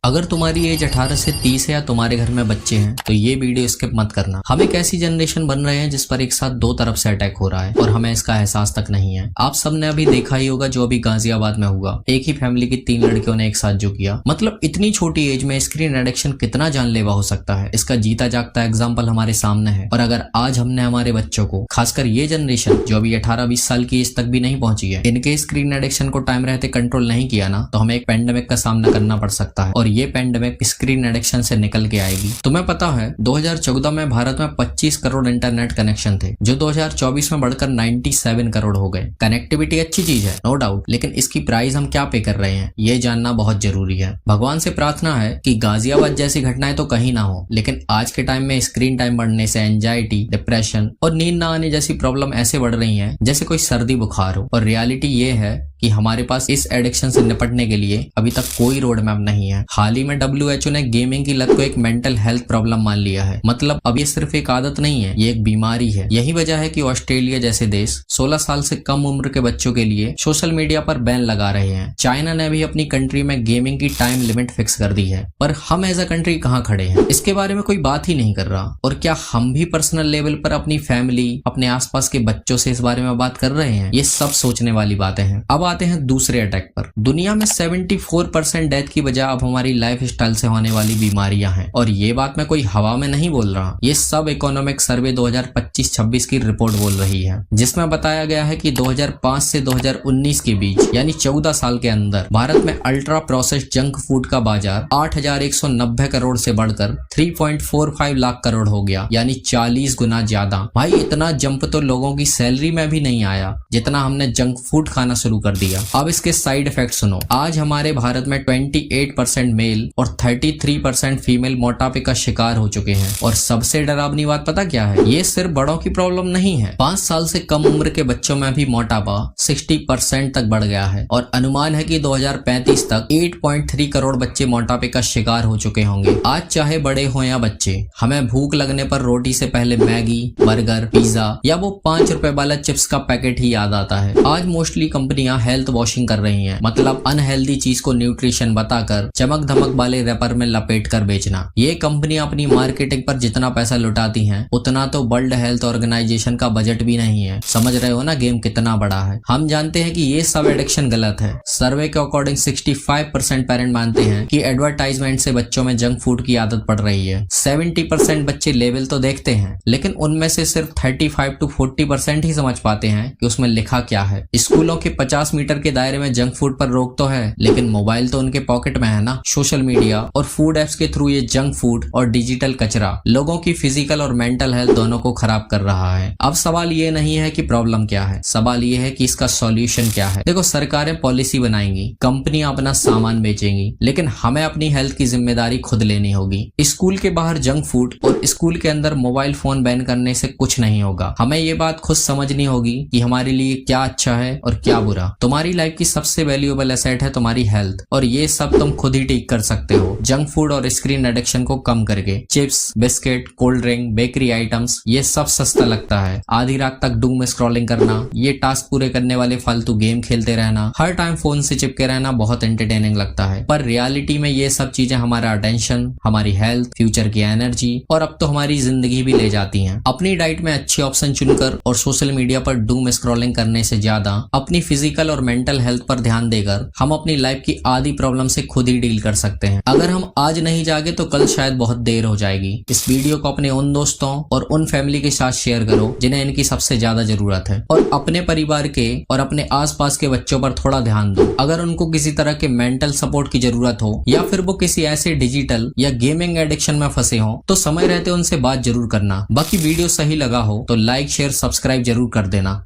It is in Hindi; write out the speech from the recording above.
अगर तुम्हारी एज 18 से 30 है या तुम्हारे घर में बच्चे हैं तो ये वीडियो स्किप मत करना। हम एक ऐसी जनरेशन बन रहे हैं जिस पर एक साथ दो तरफ से अटैक हो रहा है और हमें इसका एहसास तक नहीं है। आप सबने अभी देखा ही होगा जो अभी गाजियाबाद में हुआ, एक ही फैमिली की 3 लड़कियों ने एक साथ जो किया। मतलब इतनी छोटी एज में स्क्रीन एडिक्शन कितना जानलेवा हो सकता है, इसका जीता जागता एग्जाम्पल हमारे सामने है। और अगर आज हमने हमारे बच्चों को, खासकर ये जनरेशन जो अभी 18-20 साल की एज तक भी नहीं पहुंची है, इनके स्क्रीन एडिक्शन को टाइम रहते कंट्रोल नहीं किया ना, तो हमें एक पेंडेमिक का सामना करना पड़ सकता है। और ये पेंडेमिक स्क्रीन एडिक्शन से निकल के आएगी। तुम्हें पता है 2014 में भारत में 25 करोड़ इंटरनेट कनेक्शन थे, जो 2024 में बढ़कर 97 करोड़ हो गए। कनेक्टिविटी अच्छी चीज है, नो डाउट, लेकिन इसकी प्राइस हम क्या पे कर रहे हैं ये जानना बहुत जरूरी है। भगवान से प्रार्थना है कि गाजियाबाद जैसी घटनाएं तो कहीं ना हो, लेकिन आज के टाइम में स्क्रीन टाइम बढ़ने से एंजाइटी, डिप्रेशन और नींद ना आने जैसी प्रॉब्लम ऐसे बढ़ रही है जैसे कोई सर्दी बुखार हो। और रियलिटी ये है कि हमारे पास इस एडिक्शन से निपटने के लिए अभी तक कोई रोड मैप नहीं है। हाल ही में WHO ने गेमिंग की लत को एक मेंटल हेल्थ प्रॉब्लम मान लिया है। मतलब अब ये सिर्फ एक आदत नहीं है, ये एक बीमारी है। यही वजह है कि ऑस्ट्रेलिया जैसे देश 16 साल से कम उम्र के बच्चों के लिए सोशल मीडिया पर बैन लगा रहे हैं। चाइना ने भी अपनी कंट्री में गेमिंग की टाइम लिमिट फिक्स कर दी है। पर हम एज अ कंट्री कहाँ खड़े हैं, इसके बारे में कोई बात ही नहीं कर रहा। और क्या हम भी पर्सनल लेवल पर अपनी फैमिली, अपने आसपास के बच्चों से इस बारे में बात कर रहे हैं? ये सब सोचने वाली बातें हैं। अब आते हैं दूसरे अटैक पर। दुनिया में 74% डेथ की वजह अब हमारी लाइफ स्टाइल से होने वाली बीमारियां हैं। और ये बात मैं कोई हवा में नहीं बोल रहा, ये सब इकोनॉमिक सर्वे 2025-26 की रिपोर्ट बोल रही है, जिसमें बताया गया है कि 2005 से 2019 के बीच यानी 14 साल के अंदर भारत में अल्ट्रा प्रोसेस्ड जंक फूड का बाजार 8,190 करोड़ से बढ़कर 3.45 लाख करोड़ हो गया, यानी 40 गुना ज्यादा। भाई इतना जंप तो लोगों की सैलरी में भी नहीं आया जितना हमने जंक फूड खाना शुरू कर दिया। अब इसके साइड इफेक्ट सुनो। आज हमारे भारत में 28% मेल और 33% फीमेल मोटापे का शिकार हो चुके हैं। और सबसे डरावनी बात पता क्या है, ये सिर्फ बड़ों की प्रॉब्लम नहीं है। 5 साल से कम उम्र के बच्चों में भी मोटापा 60% तक बढ़ गया है। और अनुमान है कि 2035 तक 8.3 करोड़ बच्चे मोटापे का शिकार हो चुके होंगे। आज चाहे बड़े हो या बच्चे, हमें भूख लगने पर रोटी से पहले मैगी, बर्गर, पिज्जा या वो 5 रुपए वाला चिप्स का पैकेट ही याद आता है। आज मोस्टली कंपनियां हेल्थ वॉशिंग कर रही हैं, मतलब अनहेल्दी चीज को न्यूट्रिशन बताकर चमक धमक वाले रैपर में लपेट कर बेचना। ये कंपनियां अपनी मार्केटिंग पर जितना पैसा लुटाती हैं, उतना तो वर्ल्ड हेल्थ ऑर्गेनाइजेशन का बजट भी नहीं है। समझ रहे हो ना गेम कितना बड़ा है। हम जानते हैं कि ये सब एडिक्शन गलत है। सर्वे के अकॉर्डिंग 65% पेरेंट मानते हैं कि एडवर्टाइजमेंट से बच्चों में जंक फूड की आदत पड़ रही है। 70% बच्चे लेबल तो देखते हैं, लेकिन उनमें से सिर्फ 35 to 40% ही समझ पाते हैं कि उसमें लिखा क्या है। स्कूलों के 50 मीटर के दायरे में जंक फूड पर रोक तो है, लेकिन मोबाइल तो उनके पॉकेट में है ना। सोशल मीडिया और फूड एप्स के थ्रू ये जंक फूड और डिजिटल कचरा लोगों की फिजिकल और मेंटल हेल्थ दोनों को खराब कर रहा है। अब सवाल ये नहीं है कि प्रॉब्लम क्या है, सवाल ये है कि इसका सॉल्यूशन क्या है। देखो, सरकारें पॉलिसी बनाएंगी, कंपनियां अपना सामान बेचेंगी, लेकिन हमें अपनी हेल्थ की जिम्मेदारी खुद लेनी होगी। स्कूल के बाहर जंक फूड और स्कूल के अंदर मोबाइल फोन बैन करने से कुछ नहीं होगा। हमें ये बात खुद समझनी होगी कि हमारे लिए क्या अच्छा है और क्या बुरा। तुम्हारी लाइफ की सबसे वैल्यूएबल एसेट है तुम्हारी हेल्थ, और ये सब तुम खुद ही ठीक कर सकते हो जंक फूड और स्क्रीन एडिक्शन को कम करके। Chips, biscuit, cold drink, bakery items, ये सब सस्ता लगता है। आधी रात तक डूम स्क्रॉलिंग करना, ये टास्क पूरे करने वाले फालतू गेम खेलते रहना, हर टाइम फोन से चिपके रहना बहुत एंटरटेनिंग लगता है। पर रियलिटी में ये सब चीजें हमारा अटेंशन, हमारी हेल्थ, फ्यूचर की एनर्जी और अब तो हमारी जिंदगी भी ले जाती हैं। अपनी डाइट में अच्छे ऑप्शन चुनकर और सोशल मीडिया पर डूम स्क्रॉलिंग करने से ज्यादा अपनी फिजिकल और मेंटल हेल्थ पर ध्यान देकर हम अपनी लाइफ की आधी प्रॉब्लम से खुद ही डील कर सकते हैं। अगर हम आज नहीं जागे तो कल शायद बहुत देर हो जाएगी। इस वीडियो को अपने उन दोस्तों और उन फैमिली के साथ शेयर करो जिन्हें इनकी सबसे ज्यादा जरूरत है, और अपने परिवार के और अपने आसपास के बच्चों पर थोड़ा ध्यान दो। अगर उनको किसी तरह के मेंटल सपोर्ट की जरूरत हो या फिर वो किसी ऐसे डिजिटल या गेमिंग एडिक्शन में फंसे हो, तो समय रहते उनसे बात जरूर करना। बाकी वीडियो सही लगा हो तो लाइक, शेयर, सब्सक्राइब जरूर कर देना।